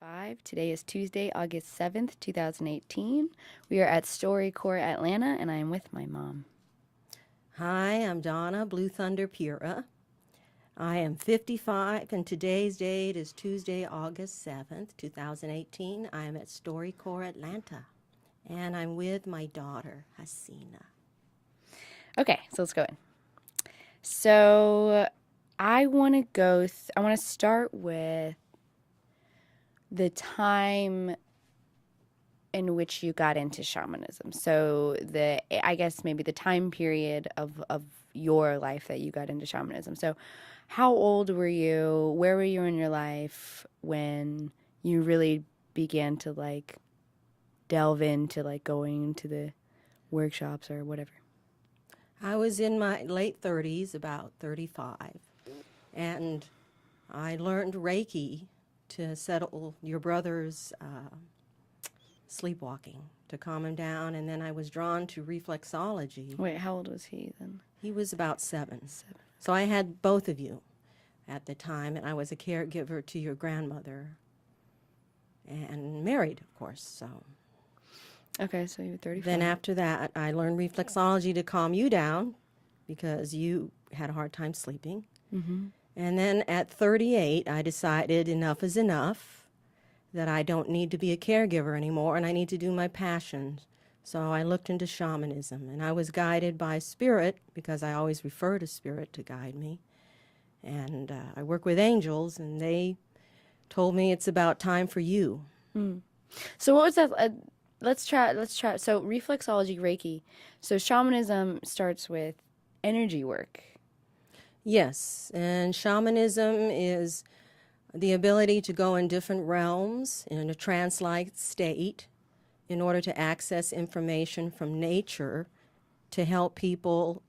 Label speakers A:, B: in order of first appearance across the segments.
A: 5. Today is Tuesday, August 7th, 2018. We are at StoryCorps Atlanta, and I am with my mom.
B: Hi, I'm Donna Peera. I am 55, and today's date is Tuesday, August 7th, 2018. I am at StoryCorps Atlanta, and I'm with my daughter, Hasina.
A: Okay, so let's go in. So I want to start with the time in which you got into shamanism. So I guess maybe the time period of your life that you got into shamanism. So how old were you? Where were you in your life when you really began to delve into going to the workshops or whatever?
B: I was in my late 30s, about 35, and I learned Reiki to settle your brother's sleepwalking, to calm him down, and then I was drawn to reflexology.
A: Wait, how old was he then?
B: He was about 7. So I had both of you at the time, and I was a caregiver to your grandmother, and married, of course. So
A: Okay, so you were 35.
B: then after that, I learned reflexology to calm you down because you had a hard time sleeping.
A: Mm-hmm.
B: And then at 38, I decided enough is enough, that I don't need to be a caregiver anymore, and I need to do my passion. So I looked into shamanism, and I was guided by spirit, because I always refer to spirit to guide me. And I work with angels, and they told me it's about time for you.
A: So what was that? Let's try. So reflexology, Reiki. So shamanism starts with energy work.
B: Yes, and shamanism is the ability to go in different realms in a trance-like state in order to access information from nature to help people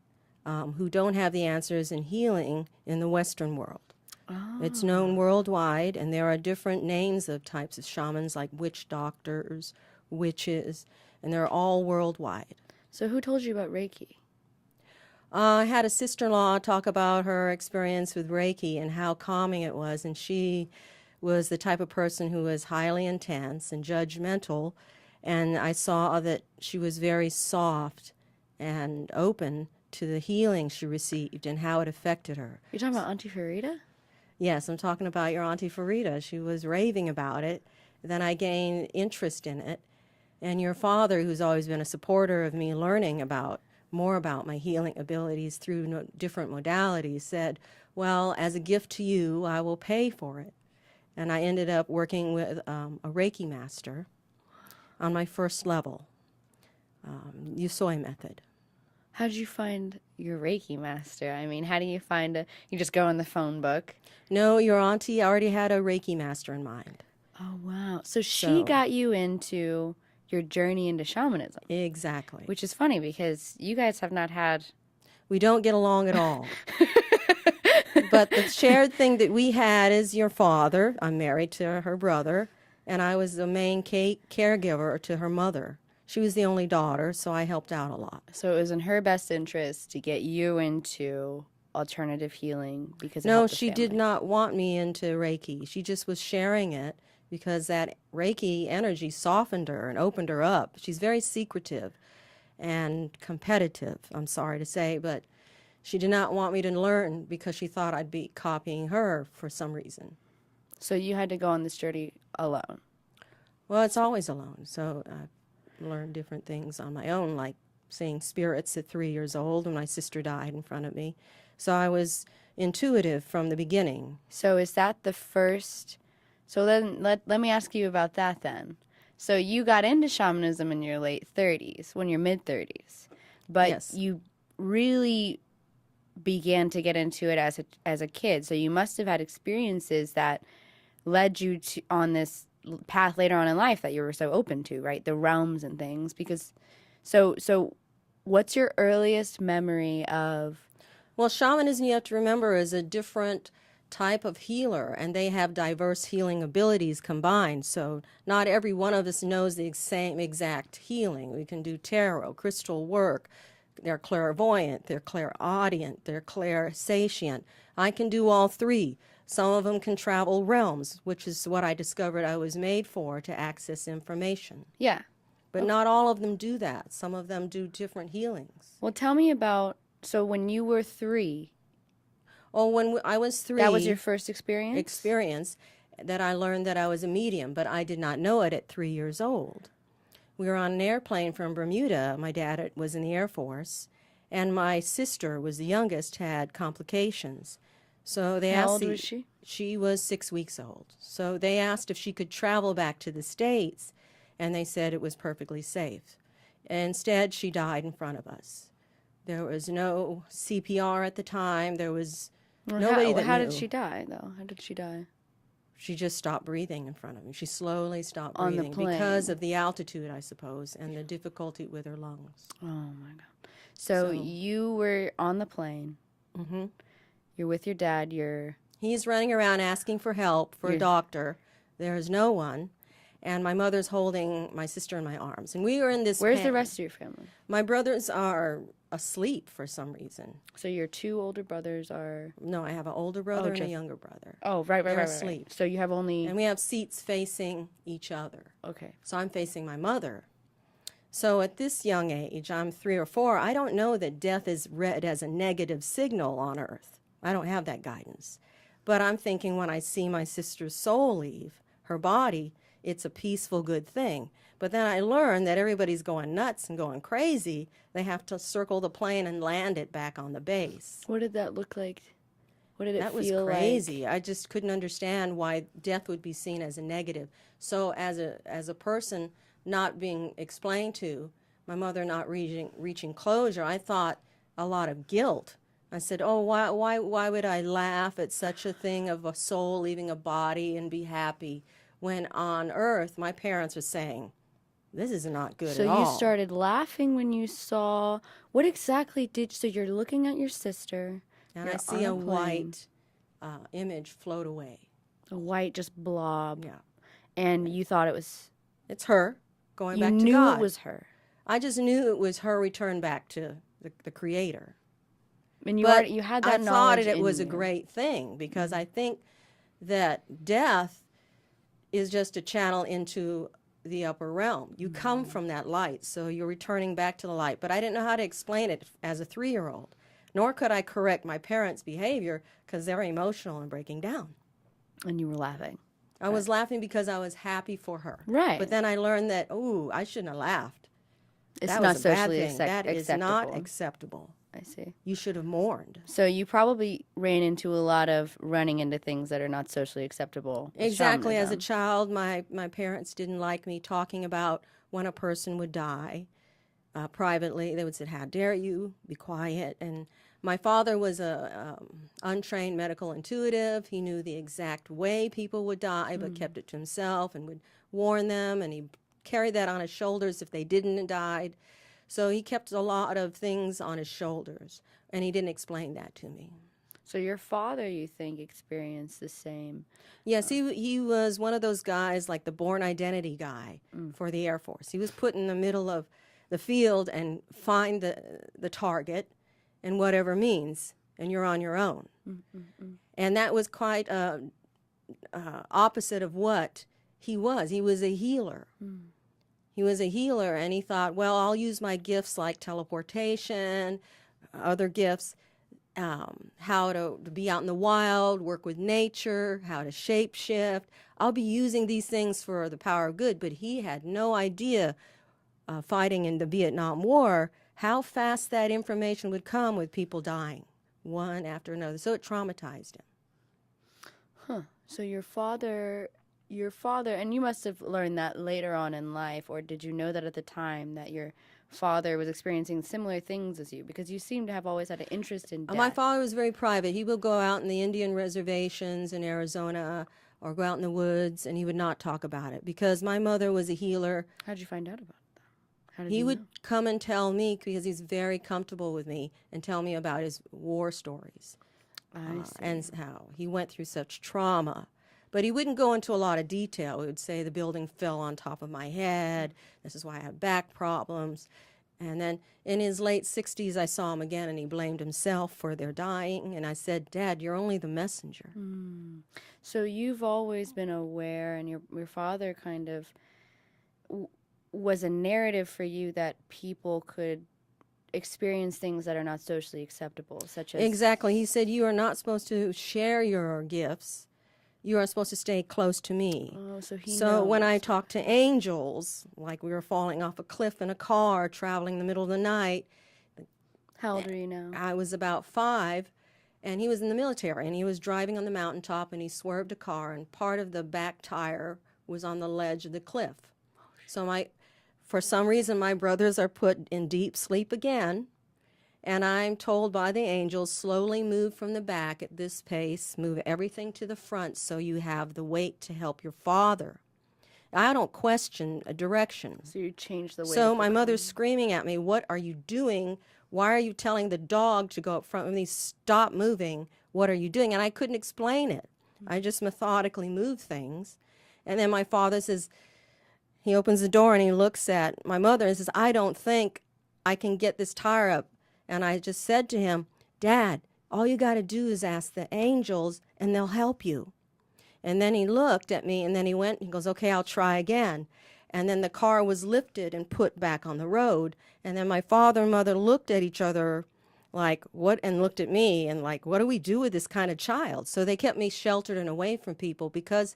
B: who don't have the answers in healing in the Western world.
A: Oh.
B: It's known worldwide, and there are different names of types of shamans, like witch doctors, witches, and they're all worldwide.
A: So who told you about Reiki?
B: I had a sister-in-law talk about her experience with Reiki and how calming it was, and she was the type of person who was highly intense and judgmental, and I saw that she was very soft and open to the healing she received and how it affected her.
A: You're talking about Auntie Farida?
B: Yes, I'm talking about your Auntie Farida. She was raving about it. Then I gained interest in it. And your father, who's always been a supporter of me learning more about my healing abilities through different modalities, said, well, as a gift to you, I will pay for it. And I ended up working with a Reiki master on my first level, Yusoi method.
A: How did you find your Reiki master? I mean, how do you find you just go in the phone book?
B: No, your auntie already had a Reiki master in mind.
A: Oh, wow. So she got you into your journey into shamanism.
B: Exactly.
A: Which is funny because you guys have not had...
B: We don't get along at all. But the shared thing that we had is your father. I'm married to her brother, and I was the main caregiver to her mother. She was the only daughter, so I helped out a lot.
A: So it was in her best interest to get you into alternative healing because it
B: No,
A: helped the
B: she
A: family.
B: did not want me into Reiki. She just was sharing it because that Reiki energy softened her and opened her up. She's very secretive and competitive, I'm sorry to say, but she did not want me to learn because she thought I'd be copying her for some reason.
A: So you had to go on this journey alone.
B: Well, it's always alone, so I learned different things on my own, like seeing spirits at 3 years old when my sister died in front of me. So I was intuitive from the beginning.
A: So is that the first... So then let me ask you about that then. So you got into shamanism in your late 30s, when you're mid-30s, but
B: Yes.
A: you really began to get into it as a kid. So you must have had experiences that led you to on this path later on in life that you were so open to, right? The realms and things. Because so what's your earliest memory of...
B: Well, shamanism, you have to remember, is a different type of healer, and they have diverse healing abilities combined. So not every one of us knows the same exact healing. We can do tarot, crystal work. They're clairvoyant, they're clairaudient, they're clairsentient. I can do all three. Some of them can travel realms, which is what I discovered I was made for, to access information.
A: Yeah.
B: But not all of them do that. Some of them do different healings.
A: Well, tell me about, so when you were 3,
B: Oh, when I was 3,
A: that was your first experience?
B: experience that I learned that I was a medium, but I did not know it at 3 years old. We were on an airplane from Bermuda. My dad was in the Air Force, and my sister was the youngest, had complications. So they
A: How
B: asked
A: old was she?
B: She was 6 weeks old. So they asked if she could travel back to the States, and they said it was perfectly safe. Instead, she died in front of us. There was no CPR at the time. There was nobody that
A: How
B: knew.
A: did she die, though? How did she die?
B: She just stopped breathing in front of me. She slowly stopped
A: On the
B: breathing
A: plane.
B: because of the altitude, I suppose, and the difficulty with her lungs.
A: Oh, my God. So you were on the plane.
B: Mm-hmm.
A: You're with your dad. You're...
B: He's running around asking for help, for a doctor. There is no one. And my mother's holding my sister in my arms. And we were in this...
A: Where's the rest of your family?
B: My brothers are asleep for some reason.
A: So your 2 older brothers are...
B: No, I have an older brother and a younger brother.
A: Oh, right.
B: They're asleep.
A: So you have only...
B: And we have seats facing each other.
A: Okay.
B: So I'm facing my mother. So at this young age, I'm 3 or 4, I don't know that death is read as a negative signal on earth. I don't have that guidance. But I'm thinking when I see my sister's soul leave her body, it's a peaceful, good thing. But then I learned that everybody's going nuts and going crazy. They have to circle the plane and land it back on the base.
A: What did that look like? What did it
B: That
A: feel
B: was crazy.
A: like?
B: I just couldn't understand why death would be seen as a negative. So as a person not being explained to, my mother not reaching closure, I thought a lot of guilt. I said, oh, why would I laugh at such a thing of a soul leaving a body and be happy when on earth my parents were saying, this is not good at all.
A: So you started laughing when you saw, what exactly did, so you're looking at your sister.
B: And I see a white image float away.
A: A white just blob.
B: Yeah.
A: And you thought it was...
B: It's her going back to God.
A: You knew it was her.
B: I just knew it was her return back to the Creator.
A: And you had that knowledge.
B: I thought it was a great thing because I think that death is just a channel into the upper realm. You come from that light, so you're returning back to the light. But I didn't know how to explain it as a 3-year-old, nor could I correct my parents' behavior because they're emotional and breaking down.
A: And you were laughing.
B: I was laughing because I was happy for her.
A: Right.
B: But then I learned that, I shouldn't have laughed.
A: It's
B: that
A: not
B: was a bad
A: socially
B: thing. That is
A: acceptable.
B: not acceptable.
A: I see.
B: You should have mourned.
A: So you probably ran into a lot of running into things that are not socially acceptable.
B: Exactly. As a
A: Shamanism.
B: child, my parents didn't like me talking about when a person would die privately. They would say, how dare you, be quiet. And my father was a untrained medical intuitive. He knew the exact way people would die, but kept it to himself and would warn them, and he carried that on his shoulders if they didn't and died. So he kept a lot of things on his shoulders, and he didn't explain that to me.
A: So your father, you think, experienced the same?
B: Yes, he was one of those guys, like the born identity guy for the Air Force. He was put in the middle of the field and find the target and whatever means, and you're on your own. And that was quite opposite of what he was. He was a healer. He was a healer, and he thought, well, I'll use my gifts like teleportation, other gifts, how to be out in the wild, work with nature, how to shapeshift. I'll be using these things for the power of good, but he had no idea, fighting in the Vietnam War, how fast that information would come with people dying, one after another. So it traumatized him.
A: Huh. So your father, and you must have learned that later on in life, or did you know that at the time that your father was experiencing similar things as you? Because you seem to have always had an interest in death.
B: My father was very private. He would go out in the Indian reservations in Arizona or go out in the woods, and he would not talk about it because my mother was a healer.
A: How did you find out about that? How did
B: He
A: you
B: would
A: know?
B: come and tell me because he's very comfortable with me and tell me about his war stories
A: I see.
B: and how he went through such trauma. But he wouldn't go into a lot of detail. He would say the building fell on top of my head. This is why I have back problems. And then in his late 60s, I saw him again, and he blamed himself for their dying. And I said, Dad, you're only the messenger.
A: So you've always been aware, and your father kind of was a narrative for you that people could experience things that are not socially acceptable, such as...
B: Exactly. He said, you are not supposed to share your gifts. You are supposed to stay close to me.
A: Oh, so he
B: So when I
A: knows.
B: talked to angels, like we were falling off a cliff in a car, traveling in the middle of the night,
A: How old are you now?
B: I was about 5, and he was in the military, and he was driving on the mountaintop, and he swerved a car, and part of the back tire was on the ledge of the cliff. So for some reason, my brothers are put in deep sleep again, and I'm told by the angels, slowly move from the back at this pace, move everything to the front so you have the weight to help your father. I don't question a direction.
A: So you changed the way.
B: So my mother's screaming at me, what are you doing? Why are you telling the dog to go up front with me? Stop moving. What are you doing? And I couldn't explain it. I just methodically moved things. And then my father says, he opens the door and he looks at my mother and says, I don't think I can get this tire up. And I just said to him, Dad, all you got to do is ask the angels and they'll help you. And then he looked at me and then he went, he goes, okay, I'll try again. And then the car was lifted and put back on the road. And then my father and mother looked at each other like, what, and looked at me and like, what do we do with this kind of child? So they kept me sheltered and away from people because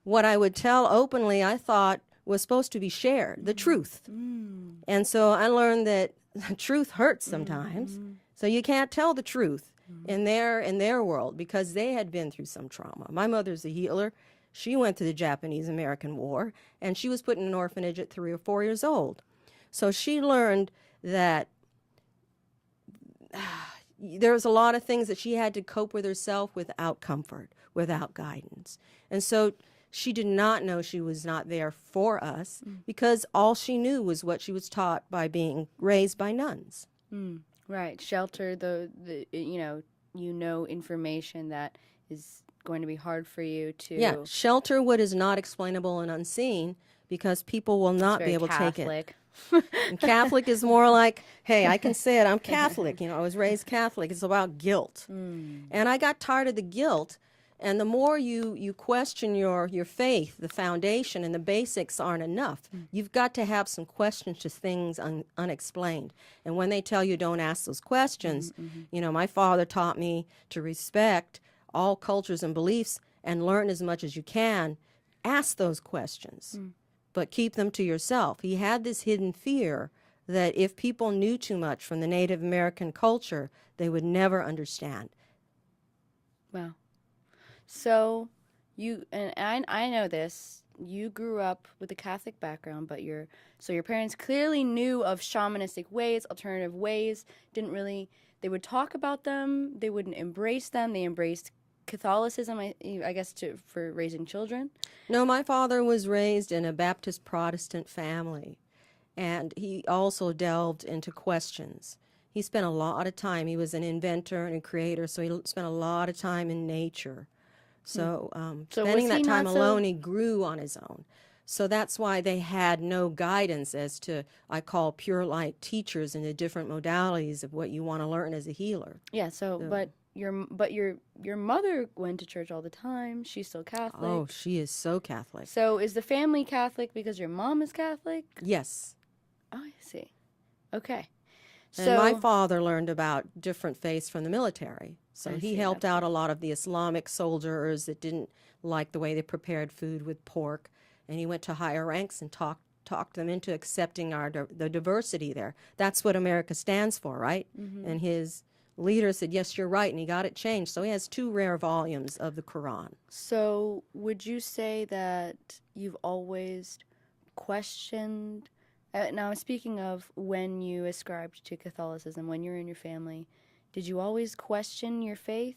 B: what I would tell openly, I thought was supposed to be shared, the truth. And so I learned that the truth hurts sometimes. So you can't tell the truth in their world because they had been through some trauma. My mother's a healer. She went through the Japanese-American War, and she was put in an orphanage at 3 or 4 years old. So she learned that there was a lot of things that she had to cope with herself without comfort, without guidance. And so she did not know she was not there for us because all she knew was what she was taught by being raised by nuns.
A: Right. Shelter the information that is going to be hard for you to...
B: Yeah, shelter what is not explainable and unseen because people will not be able to take it. And Catholic is more like, hey, I can say it, I'm Catholic. I was raised Catholic. It's about guilt. And I got tired of the guilt. And the more you question your faith, the foundation and the basics aren't enough. You've got to have some questions to things unexplained. And when they tell you don't ask those questions, my father taught me to respect all cultures and beliefs and learn as much as you can. Ask those questions, but keep them to yourself. He had this hidden fear that if people knew too much from the Native American culture, they would never understand.
A: Wow. So I know this, you grew up with a Catholic background, but your parents clearly knew of shamanistic ways, alternative ways, they would talk about them, they wouldn't embrace them, they embraced Catholicism, I guess, for raising children.
B: No, my father was raised in a Baptist Protestant family, and he also delved into questions. He spent a lot of time, he was an inventor and a creator, so he spent a lot of time in nature. So spending that time alone, he grew on his own. So that's why they had no guidance as to, I call pure light teachers in the different modalities of what you want to learn as a healer.
A: Yeah, but your mother went to church all the time. She's still Catholic.
B: Oh, she is so Catholic.
A: So is the family Catholic because your mom is Catholic?
B: Yes.
A: Oh, I see. Okay.
B: And my father learned about different faiths from the military. So he helped out a lot of the Islamic soldiers that didn't like the way they prepared food with pork. And he went to higher ranks and talked them into accepting the diversity there. That's what America stands for, right? And his leader said, yes, you're right, and he got it changed. So he has 2 rare volumes of the Quran.
A: So would you say that you've always questioned... now, I'm speaking of when you ascribed to Catholicism, when you're in your family. Did you always question your faith?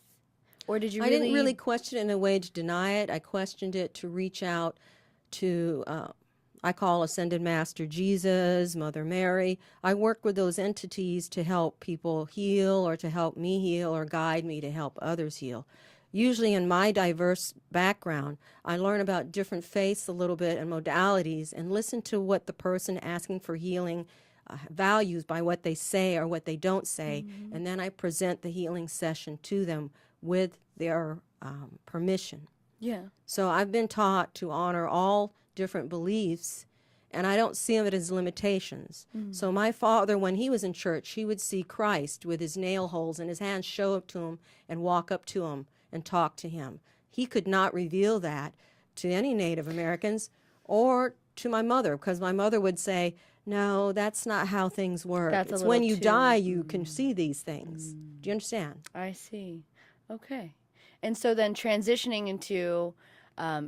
A: Or did you
B: I didn't really question it in a way to deny it. I questioned it to reach out to, I call Ascended Master Jesus, Mother Mary. I work with those entities to help people heal or to help me heal or guide me to help others heal. Usually in my diverse background, I learn about different faiths a little bit and modalities and listen to what the person asking for healing values by what they say or what they don't say, and then I present the healing session to them with their permission.
A: Yeah.
B: So I've been taught to honor all different beliefs, and I don't see it as limitations. So my father, when he was in church, he would see Christ with his nail holes in his hands, show up to him and walk up to him and talk to him. He could not reveal that to any Native Americans or to my mother, because my mother would say, no, that's not how things work.
A: That's a
B: It's
A: little
B: when you
A: too-
B: die you can see these things. Do you understand?
A: I see. Okay. And so then transitioning into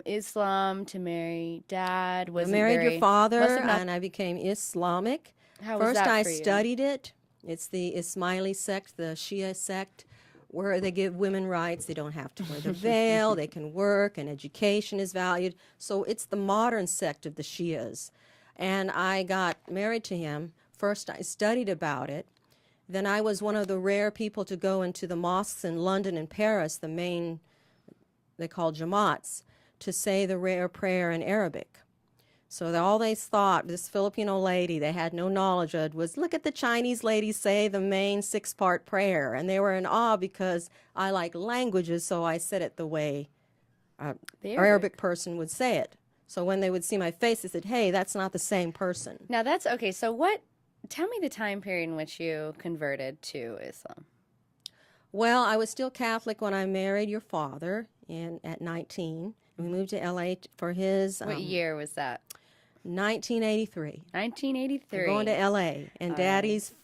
A: Islam to marry dad was
B: I married your father,
A: must have not-
B: and I became Islamic.
A: How was
B: First,
A: that
B: I
A: for you?
B: studied it. It's the Ismaili sect, the Shia sect, where they give women rights. They don't have to wear the veil. They can work, and education is valued. So it's the modern sect of the Shias. And I got married to him. First, I studied about it. Then I was one of the rare people to go into the mosques in London and Paris, the main, they call Jamaats, to say the rare prayer in Arabic. So all they thought, this Filipino lady they had no knowledge of, was look at the Chinese lady say the main 6-part prayer. And they were in awe because I like languages, so I said it the way an
A: The
B: Arabic person would say it. So when they would see my face, they said, hey, that's not the same person.
A: Now that's okay. So tell me the time period in which you converted to Islam.
B: Well, I was still Catholic when I married your father at 19. We moved to L.A. for his
A: What year was that?
B: 1983.
A: 1983.
B: We're going to L.A. and Daddy's,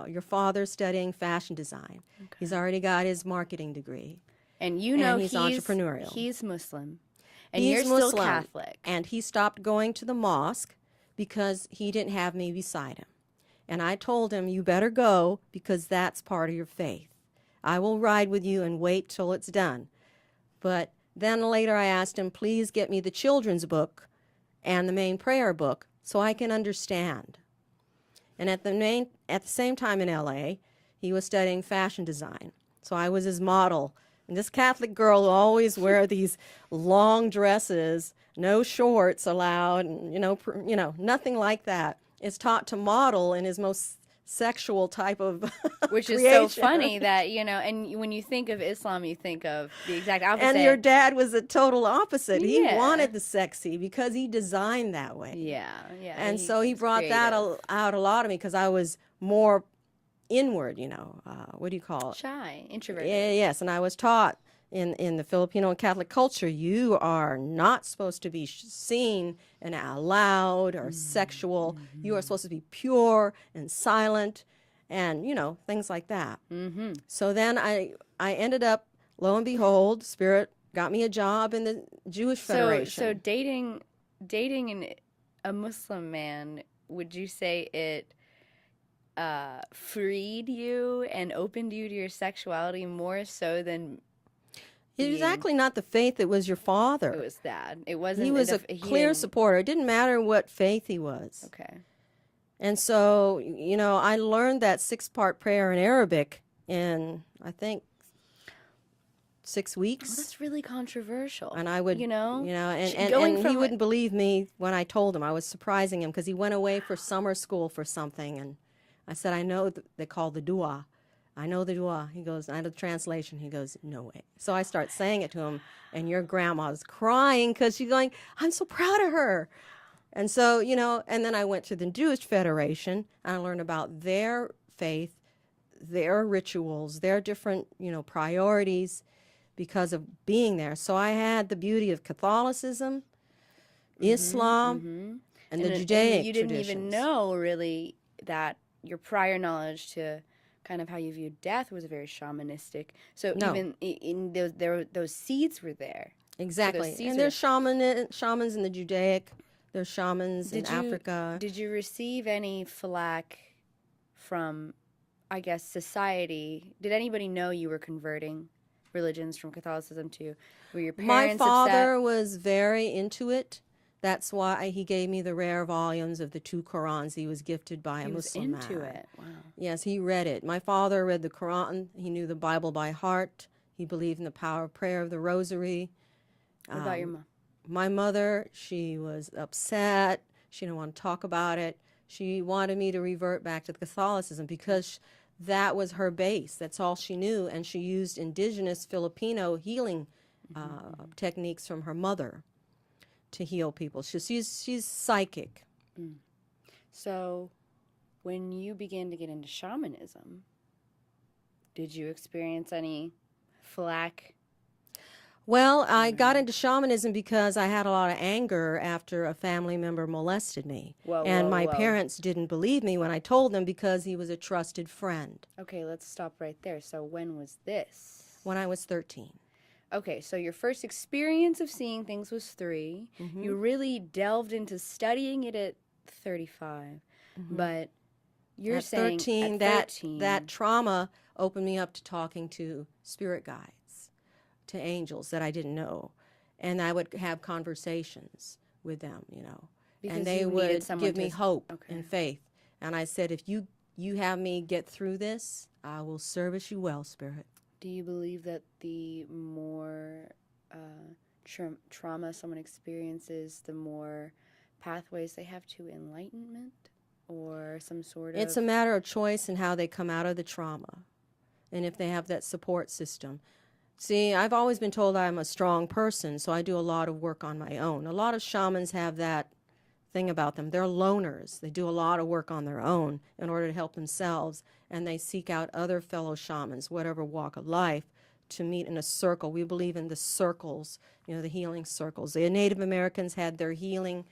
B: your father's studying fashion design.
A: Okay.
B: He's already got his marketing degree.
A: And you know
B: and he's entrepreneurial.
A: He's Muslim. And
B: He's
A: you're still
B: Muslim,
A: Catholic.
B: and he stopped going to the mosque because he didn't have me beside him. And I told him, you better go because that's part of your faith. I will ride with you and wait till it's done. But then later I asked him, please get me the children's book and the main prayer book so I can understand. And at the same time in L.A., he was studying fashion design. So I was his model. And this Catholic girl who always wear these long dresses, no shorts allowed, and, nothing like that, is taught to model in his most sexual type of
A: Which is
B: creation.
A: so funny that, and when you think of Islam, you think of the exact opposite.
B: And your dad was a total opposite. He
A: Yeah.
B: wanted the sexy because he designed that way.
A: Yeah, yeah.
B: And so he brought that out a lot of me because I was more inward, what do you call it?
A: Shy, introverted.
B: Yes, and I was taught in the Filipino and Catholic culture, you are not supposed to be seen and loud or sexual. You are supposed to be pure and silent and, things like that.
A: Mm-hmm.
B: So then I ended up, lo and behold, Spirit got me a job in the Jewish Federation.
A: So dating a Muslim man, would you say it freed you and opened you to your sexuality more so than
B: It was actually not the faith, it was your father.
A: it was that? It wasn't.
B: He was a clear supporter. It didn't matter what faith he was.
A: Okay.
B: And so, I learned that 6-part prayer in Arabic in, I think, 6 weeks.
A: Well, that's really controversial.
B: And I would,
A: going
B: and
A: from
B: he wouldn't believe me when I told him. I was surprising him because he went away for summer school for something. And I said, I know they call the dua. I know the dua. He goes, I know the translation. He goes, no way. So I start saying it to him, and your grandma's crying because she's going, I'm so proud of her. And so, and then I went to the Jewish Federation, and I learned about their faith, their rituals, their different, priorities because of being there. So I had the beauty of Catholicism, Islam, and the Judaic
A: you didn't
B: traditions.
A: even know, really, that your prior knowledge to kind of how you viewed death was very shamanistic. So
B: No.
A: even in those seeds were there.
B: Exactly.
A: seeds
B: And there's shamans in the Judaic. There's shamans in Africa.
A: Did you receive any flack from, I guess, society? Did anybody know you were converting religions from Catholicism to? Were your parents
B: My father
A: upset?
B: was very into it. That's why he gave me the rare volumes of the 2 Qurans he was gifted by a
A: He was
B: Muslim
A: into
B: man.
A: it. Wow.
B: Yes, he read it. My father read the Quran. He knew the Bible by heart. He believed in the power of prayer of the rosary.
A: What about your mom?
B: My mother, she was upset. She didn't want to talk about it. She wanted me to revert back to Catholicism because that was her base. That's all she knew, and she used indigenous Filipino healing techniques from her mother to heal people. She's psychic.
A: So, when you began to get into shamanism, did you experience any flack?
B: Well, I got into shamanism because I had a lot of anger after a family member molested me.
A: Whoa,
B: And
A: whoa,
B: my
A: whoa.
B: parents didn't believe me when I told them because he was a trusted friend.
A: Okay, let's stop right there. So, when was this?
B: When I was 13.
A: Okay, so your first experience of seeing things was 3. You really delved into studying it at 35. But you're
B: At
A: saying
B: 13,
A: at 13,
B: that trauma opened me up to talking to spirit guides, to angels that I didn't know. And I would have conversations with them,
A: Because
B: and they
A: you needed
B: would
A: someone
B: give me
A: to-
B: hope
A: okay.
B: and faith. And I said, if you have me get through this, I will service you well, Spirit.
A: Do you believe that the more trauma someone experiences, the more pathways they have to enlightenment or some sort of...
B: It's a matter of choice and how they come out of the trauma and if they have that support system. See, I've always been told I'm a strong person, so I do a lot of work on my own. A lot of shamans have that thing about them. They're loners. They do a lot of work on their own in order to help themselves, and they seek out other fellow shamans, whatever walk of life, to meet in a circle. We believe in the circles, the healing circles. The Native Americans had their healing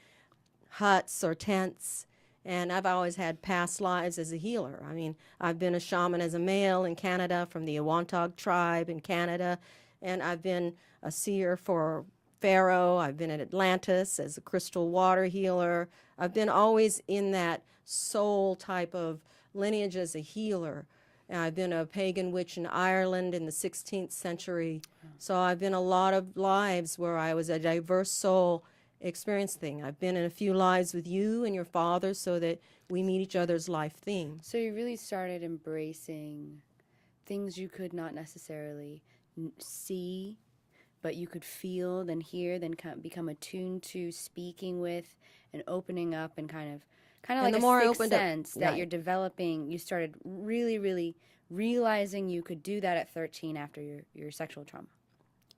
B: huts or tents, and I've always had past lives as a healer. I mean, I've been a shaman as a male in Canada from the Awantag tribe in Canada, and I've been a seer for Pharaoh. I've been at Atlantis as a crystal water healer. I've been always in that soul type of lineage as a healer. And I've been a pagan witch in Ireland in the 16th century. So I've been a lot of lives where I was a diverse soul experience thing. I've been in a few lives with you and your father so that we meet each other's life themes.
A: So you really started embracing things you could not necessarily see, but you could feel, then hear, then become attuned to, speaking with, and opening up, and kind of like
B: the
A: a
B: more I
A: sixth
B: opened up-
A: sense that
B: right.
A: you're developing. You started really, really realizing you could do that at 13 after your sexual trauma.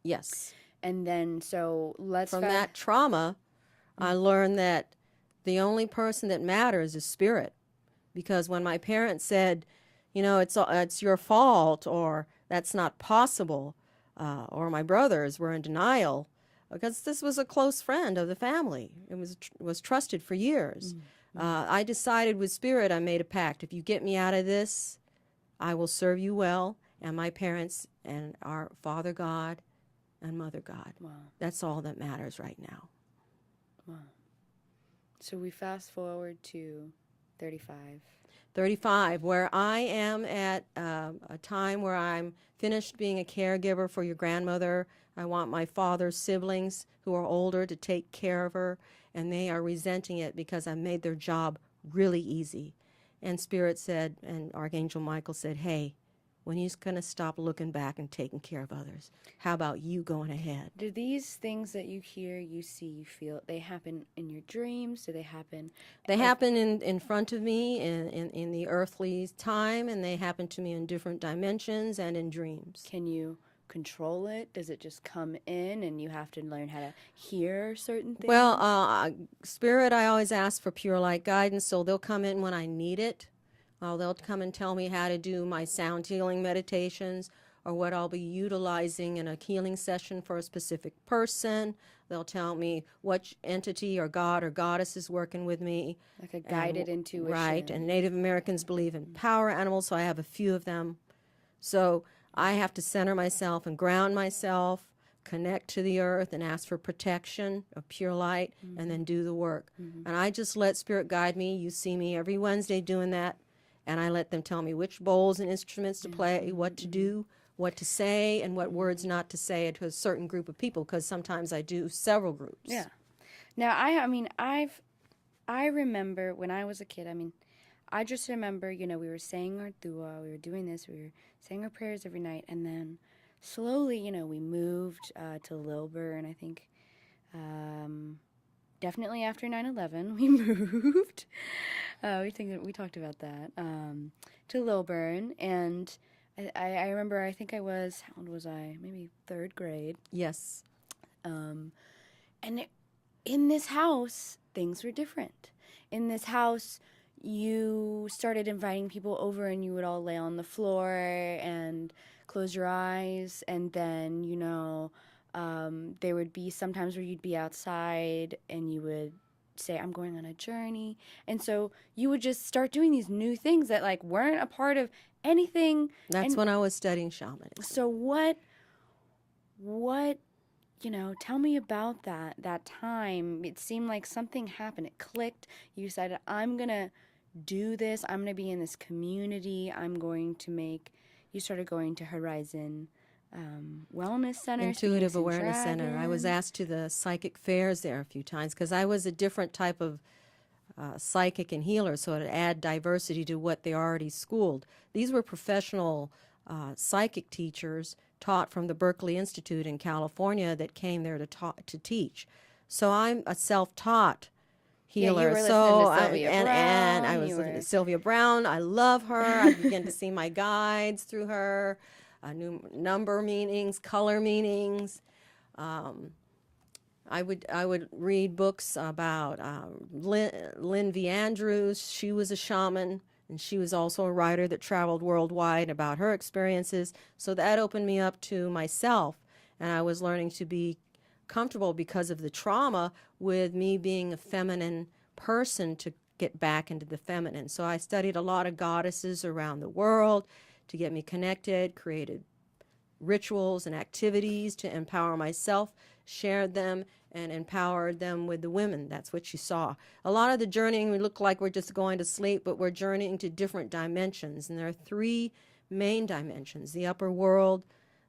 B: Yes.
A: And then, so let's...
B: From that trauma, I learned that the only person that matters is spirit. Because when my parents said, it's your fault, or that's not possible, or my brothers were in denial, because this was a close friend of the family. It was trusted for years. I decided with spirit, I made a pact. If you get me out of this, I will serve you well, and my parents and our Father God and Mother God.
A: Wow.
B: That's all that matters right now.
A: Wow. So we fast forward to 35.
B: 35, where I am at a time where I'm finished being a caregiver for your grandmother. I want my father's siblings who are older to take care of her, and they are resenting it because I made their job really easy. And Spirit said, and Archangel Michael said, hey, when you're going to stop looking back and taking care of others, how about you going ahead?
A: Do these things that you hear, you see, you feel, they happen in your dreams? Do they happen?
B: They happen in front of me in the earthly time, and they happen to me in different dimensions and in dreams.
A: Can you control it? Does it just come in and you have to learn how to hear certain things?
B: Well, Spirit, I always ask for pure light guidance, so they'll come in when I need it. They'll come and tell me how to do my sound healing meditations, or what I'll be utilizing in a healing session for a specific person. They'll tell me what entity or god or goddess is working with me.
A: Like a guided intuition.
B: Right, and Native Americans believe in power animals, so I have a few of them. So I have to center myself and ground myself, connect to the earth, and ask for protection of pure light, and then do the work. And I just let Spirit guide me. You see me every Wednesday doing that, and I let them tell me which bowls and instruments to play, what to do, what to say, and what words not to say to a certain group of people, because sometimes I do several groups.
A: Yeah. Now, I remember when I was a kid, I just remember, we were saying our dua, we were doing this, we were saying our prayers every night, and then slowly, we moved to Lilburn, I think, definitely after 9/11, we moved. We talked about that to Lilburn, and I remember. I think I was, how old was I? Maybe third grade.
B: Yes.
A: Um, and in this house, things were different. In this house, you started inviting people over, and you would all lay on the floor and close your eyes, and then there would be sometimes where you'd be outside and you would say, I'm going on a journey. And so you would just start doing these new things that like weren't a part of anything.
B: That's
A: And
B: when I was studying shamanism.
A: so what, tell me about that time. It seemed like something happened. It clicked. You decided, I'm going to do this. I'm going to be in this community. You started going to Horizon Wellness Center,
B: Intuitive Awareness Center. I was asked to the psychic fairs there a few times because I was a different type of psychic and healer, so it add diversity to what they already schooled. These were professional psychic teachers taught from the Berkeley Institute in California that came there to teach. So I'm a self-taught healer.
A: Yeah, you were listening to Sylvia Brown.
B: And I was listening to Sylvia Brown. I love her. I began to see my guides through her. New number meanings, color meanings. I would read books about Lynn V. Andrews. She was a shaman, and she was also a writer that traveled worldwide about her experiences. So that opened me up to myself, and I was learning to be comfortable because of the trauma with me being a feminine person to get back into the feminine. So I studied a lot of goddesses around the world to get me connected, created rituals and activities to empower myself, shared them, and empowered them with the women. That's what you saw. A lot of the journeying, we look like we're just going to sleep, but we're journeying to different dimensions. And there are three main dimensions: the upper world,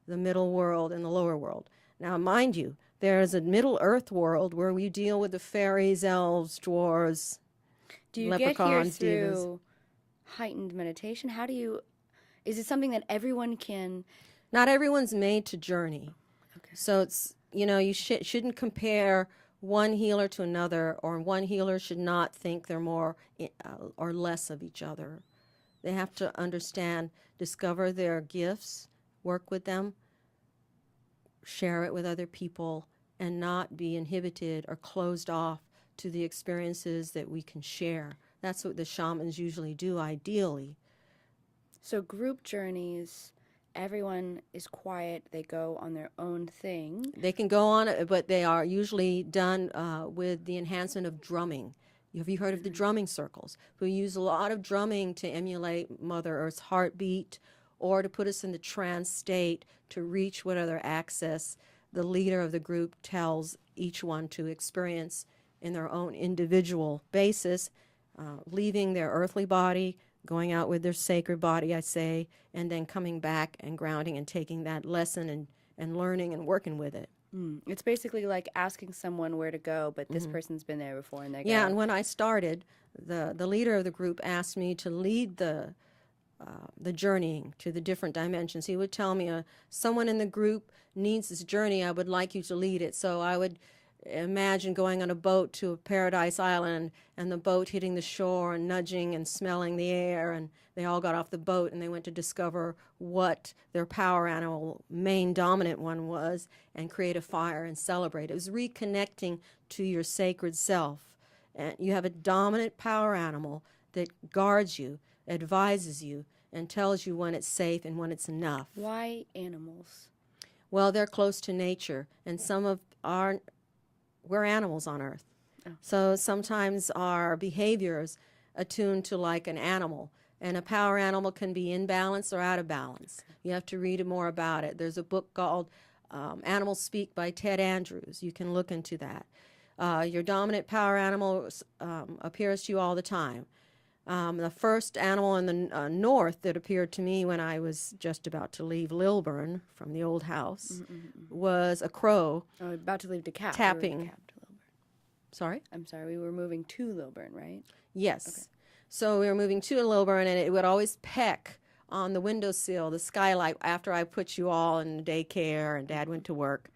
B: the middle world, and the lower world. Now, mind you, there is a middle earth world where we deal with the fairies, elves, dwarves,
A: do you
B: leprechauns,
A: get here
B: divas.
A: through heightened meditation? Is it something that everyone can?
B: Not everyone's made to journey.
A: Okay.
B: So it's, you shouldn't compare one healer to another, or one healer should not think they're more or less of each other. They have to understand, discover their gifts, work with them, share it with other people, and not be inhibited or closed off to the experiences that we can share. That's what the shamans usually do, ideally.
A: So group journeys, everyone is quiet. They go on their own thing.
B: They can go on, but they are usually done with the enhancement of drumming. Have you heard of the drumming circles? We use a lot of drumming to emulate Mother Earth's heartbeat, or to put us in the trance state to reach what other access the leader of the group tells each one to experience in their own individual basis, leaving their earthly body, going out with their sacred body, I say, and then coming back and grounding and taking that lesson and learning and working with it.
A: It's basically like asking someone where to go, but this person's been there before and they're
B: Yeah, and when I started, the leader of the group asked me to lead the journeying to the different dimensions. He would tell me, someone in the group needs this journey, I would like you to lead it. So I would imagine going on a boat to a paradise island, and the boat hitting the shore and nudging and smelling the air, and they all got off the boat and they went to discover what their power animal, main dominant one, was, and create a fire and celebrate. It was reconnecting to your sacred self. And you have a dominant power animal that guards you, advises you, and tells you when it's safe and when it's enough.
A: Why animals?
B: Well, they're close to nature, and we're animals on Earth.
A: Oh.
B: So sometimes our behaviors attuned to like an animal, and a power animal can be in balance or out of balance. You have to read more about it. There's a book called Animals Speak by Ted Andrews. You can look into that. Your dominant power animal appears to you all the time. The first animal in the north that appeared to me when I was just about to leave Lilburn from the old house was a crow.
A: Oh, about to leave DeKalb.
B: Tapping. Sorry?
A: I'm sorry, we were moving to Lilburn, right?
B: Yes.
A: Okay.
B: So we were moving to Lilburn, and it would always peck on the windowsill, the skylight, after I put you all in daycare and Dad went to work.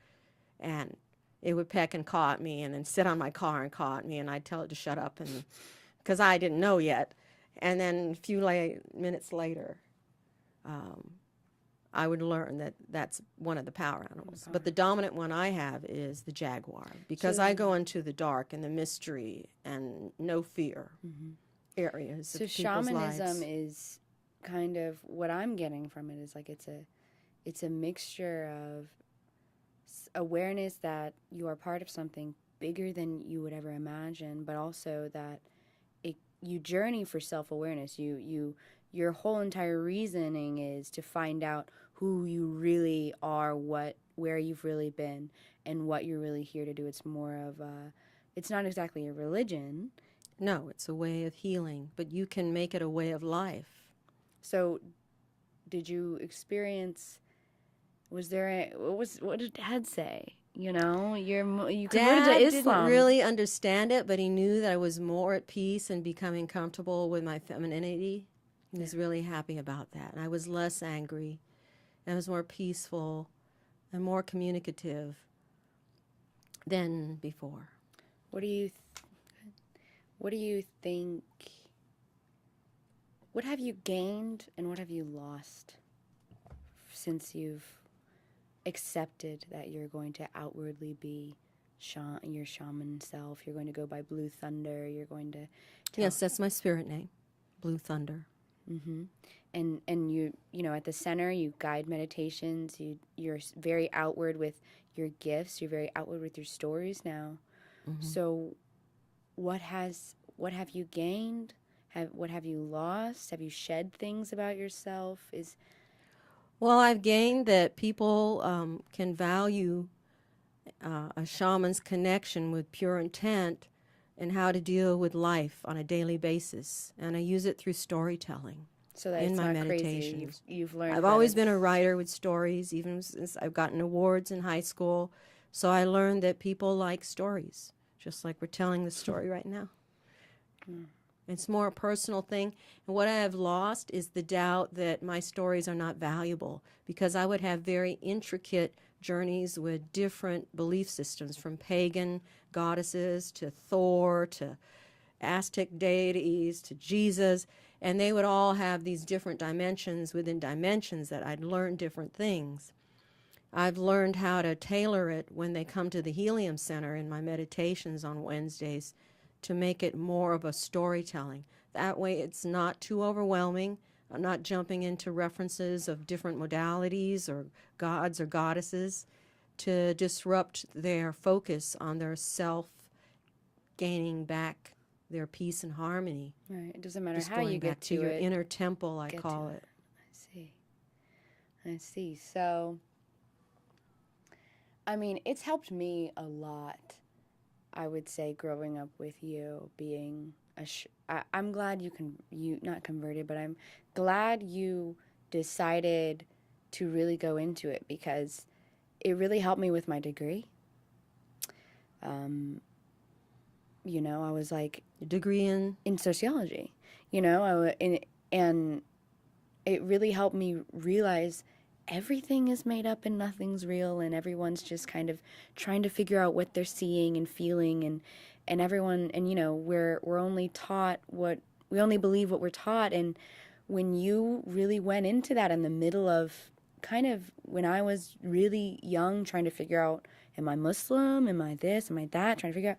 B: And it would peck and caw at me and then sit on my car and caw at me, and I'd tell it to shut up, and because I didn't know yet. And then a few minutes later, I would learn that that's one of the power animals. But the dominant one I have is the jaguar, because I go into the dark and the mystery and no fear areas
A: So
B: of people's lives.
A: shamanism is kind of what I'm getting from it is like it's a mixture of awareness that you are part of something bigger than you would ever imagine, but also that you journey for self-awareness. Your whole entire reasoning is to find out who you really are, where you've really been, and what you're really here to do. It's more of it's not exactly a religion.
B: No, it's a way of healing, but you can make it a way of life.
A: So, did you experience? Was there what did Dad say? You converted
B: Dad
A: to Islam.
B: didn't really understand it, but he knew that I was more at peace and becoming comfortable with my femininity. He was really happy about that. And I was less angry. I was more peaceful and more communicative than before.
A: What do you think? What have you gained and what have you lost since you've accepted that you're going to outwardly be your shaman self? You're going to go by Blue Thunder. You're going to
B: Yes, that's my spirit name, Blue Thunder.
A: Mm-hmm. And you at the center you guide meditations. You're very outward with your gifts. You're very outward with your stories now. Mm-hmm. So, what have you gained? What have you lost? Have you shed things about yourself?
B: Well, I've gained that people can value a shaman's connection with pure intent and how to deal with life on a daily basis. And I use it through storytelling.
A: So that's
B: in my
A: not
B: meditations.
A: Crazy. You've learned.
B: I've always been a writer with stories, even since I've gotten awards in high school. So I learned that people like stories, just like we're telling the story right now. It's more a personal thing. And what I have lost is the doubt that my stories are not valuable, because I would have very intricate journeys with different belief systems, from pagan goddesses to Thor to Aztec deities to Jesus, and they would all have these different dimensions within dimensions that I'd learned different things. I've learned how to tailor it when they come to the HEALIUM Center in my meditations on Wednesdays to make it more of a storytelling. That way it's not too overwhelming. I'm not jumping into references of different modalities or gods or goddesses to disrupt their focus on their self gaining back their peace and harmony.
A: Right. It doesn't matter
B: Just
A: how
B: going
A: you
B: back
A: get
B: to
A: to
B: your
A: it.
B: inner temple, I call it.
A: I see. So, I mean, it's helped me a lot, I would say, growing up with you, being I'm glad you not converted, but I'm glad you decided to really go into it, because it really helped me with my degree. I was like,
B: A degree in
A: sociology, and it really helped me realize everything is made up and nothing's real, and everyone's just kind of trying to figure out what they're seeing and feeling, and everyone, and we're only taught we only believe what we're taught. And when you really went into that in the middle of kind of when I was really young, trying to figure out, am I Muslim, am I this, am I that, trying to figure out,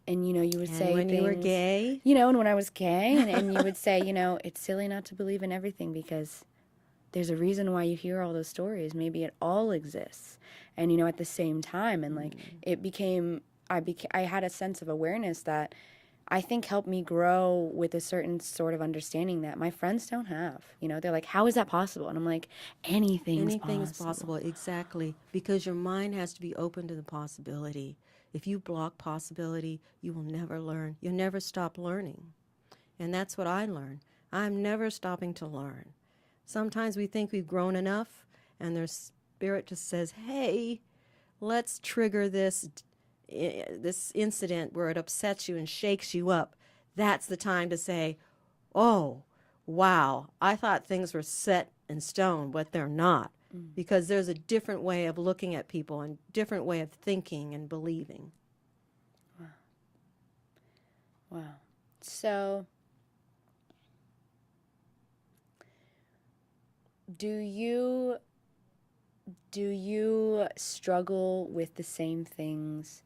A: and you would say
B: when
A: things,
B: you were gay,
A: and when I was gay, and you would say, it's silly not to believe in everything, because there's a reason why you hear all those stories. Maybe it all exists. And, at the same time, and like it became, I had a sense of awareness that I think helped me grow with a certain sort of understanding that my friends don't have. They're like, how is that possible? And I'm like, anything's
B: possible. Exactly. Because your mind has to be open to the possibility. If you block possibility, you will never learn. You'll never stop learning. And that's what I learned. I'm never stopping to learn. Sometimes we think we've grown enough, and their spirit just says, hey, let's trigger this incident where it upsets you and shakes you up. That's the time to say, oh, wow, I thought things were set in stone, but they're not. because there's a different way of looking at people and different way of thinking and believing.
A: Wow. So, do you struggle with the same things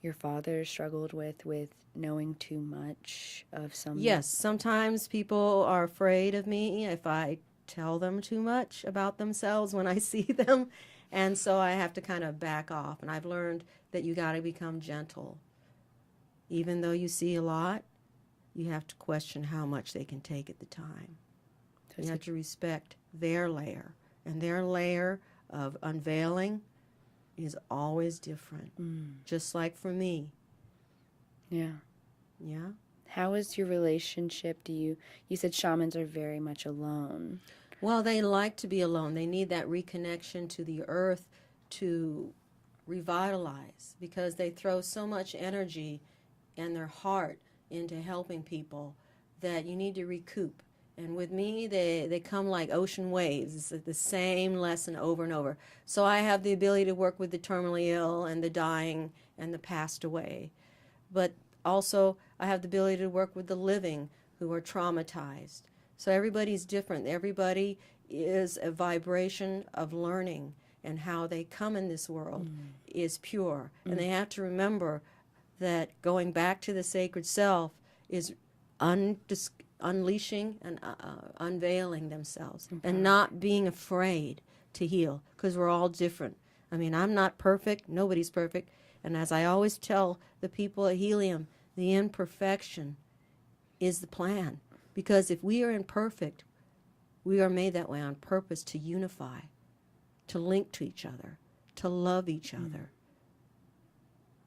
A: your father struggled with knowing too much of some?
B: Yes, sometimes people are afraid of me if I tell them too much about themselves when I see them, and so I have to kind of back off. And I've learned that you got to become gentle. Even though you see a lot, you have to question how much they can take at the time. You have to respect their layer, and their layer of unveiling is always different. Just like for me.
A: Yeah.
B: Yeah.
A: How is your relationship? You said shamans are very much alone.
B: Well, they like to be alone. They need that reconnection to the earth to revitalize, because they throw so much energy and their heart into helping people that you need to recoup. And with me, they come like ocean waves. It's the same lesson over and over. So I have the ability to work with the terminally ill and the dying and the passed away. But also, I have the ability to work with the living who are traumatized. So everybody's different. Everybody is a vibration of learning, and how they come in this world is pure. And they have to remember that going back to the sacred self is unleashing and unveiling themselves, and not being afraid to heal, because we're all different. I mean, I'm not perfect. Nobody's perfect. And as I always tell the people at Helium, the imperfection is the plan. Because if we are imperfect, we are made that way on purpose to unify, to link to each other, to love each other,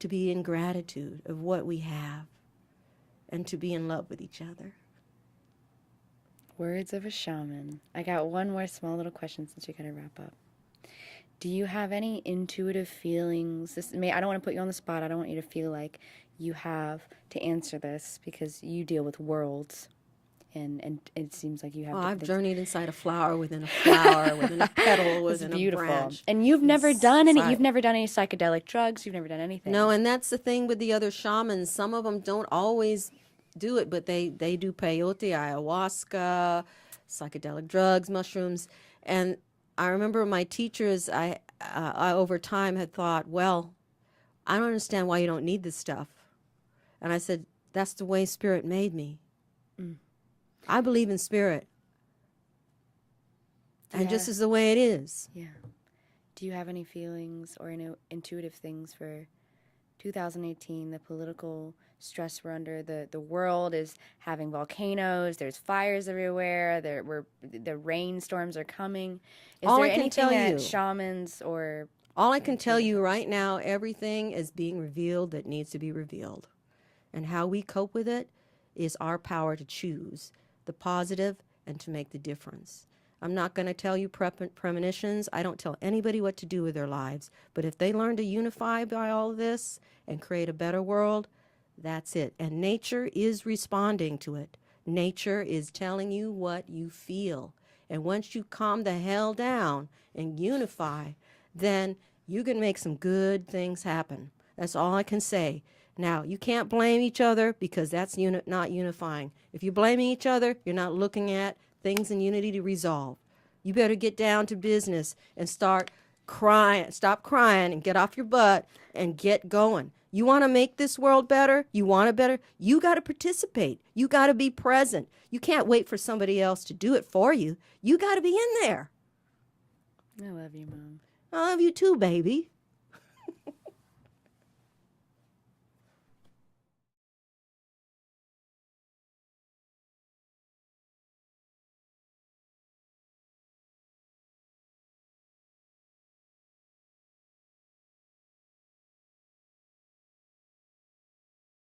B: to be in gratitude of what we have, and to be in love with each other.
A: Words of a shaman. I got one more small little question since we gotta wrap up. Do you have any intuitive feelings? I don't want to put you on the spot. I don't want you to feel like you have to answer this, because you deal with worlds, and it seems like you have.
B: I've journeyed inside a flower, within a flower, within a petal, within a branch.
A: And you've never done any. You've never done any psychedelic drugs. You've never done anything.
B: No, and that's the thing with the other shamans. Some of them don't always do it, but they do peyote, ayahuasca, psychedelic drugs, mushrooms. And I remember my teachers, I over time had thought, well, I don't understand why you don't need this stuff. And I said, that's the way Spirit made me. I believe in Spirit. And just as the way it is.
A: Yeah. Do you have any feelings or intuitive things for 2018, the political stress we're under? The world is having volcanoes. There's fires everywhere. The rainstorms are coming. Is there anything that shamans or...
B: All I can tell you right now, everything is being revealed that needs to be revealed. And how we cope with it is our power to choose the positive and to make the difference. I'm not going to tell you premonitions. I don't tell anybody what to do with their lives. But if they learn to unify by all of this and create a better world, that's it. And nature is responding to it. Nature is telling you what you feel. And once you calm the hell down and unify, then you can make some good things happen. That's all I can say. Now, you can't blame each other, because that's not unifying. If you're blaming each other, you're not looking at things in unity to resolve. You better get down to business and start crying. Stop crying and get off your butt and get going. You want to make this world better? You want it better? You got to participate. You got to be present. You can't wait for somebody else to do it for you. You got to be in there.
A: I love you, Mom.
B: I love you too, baby.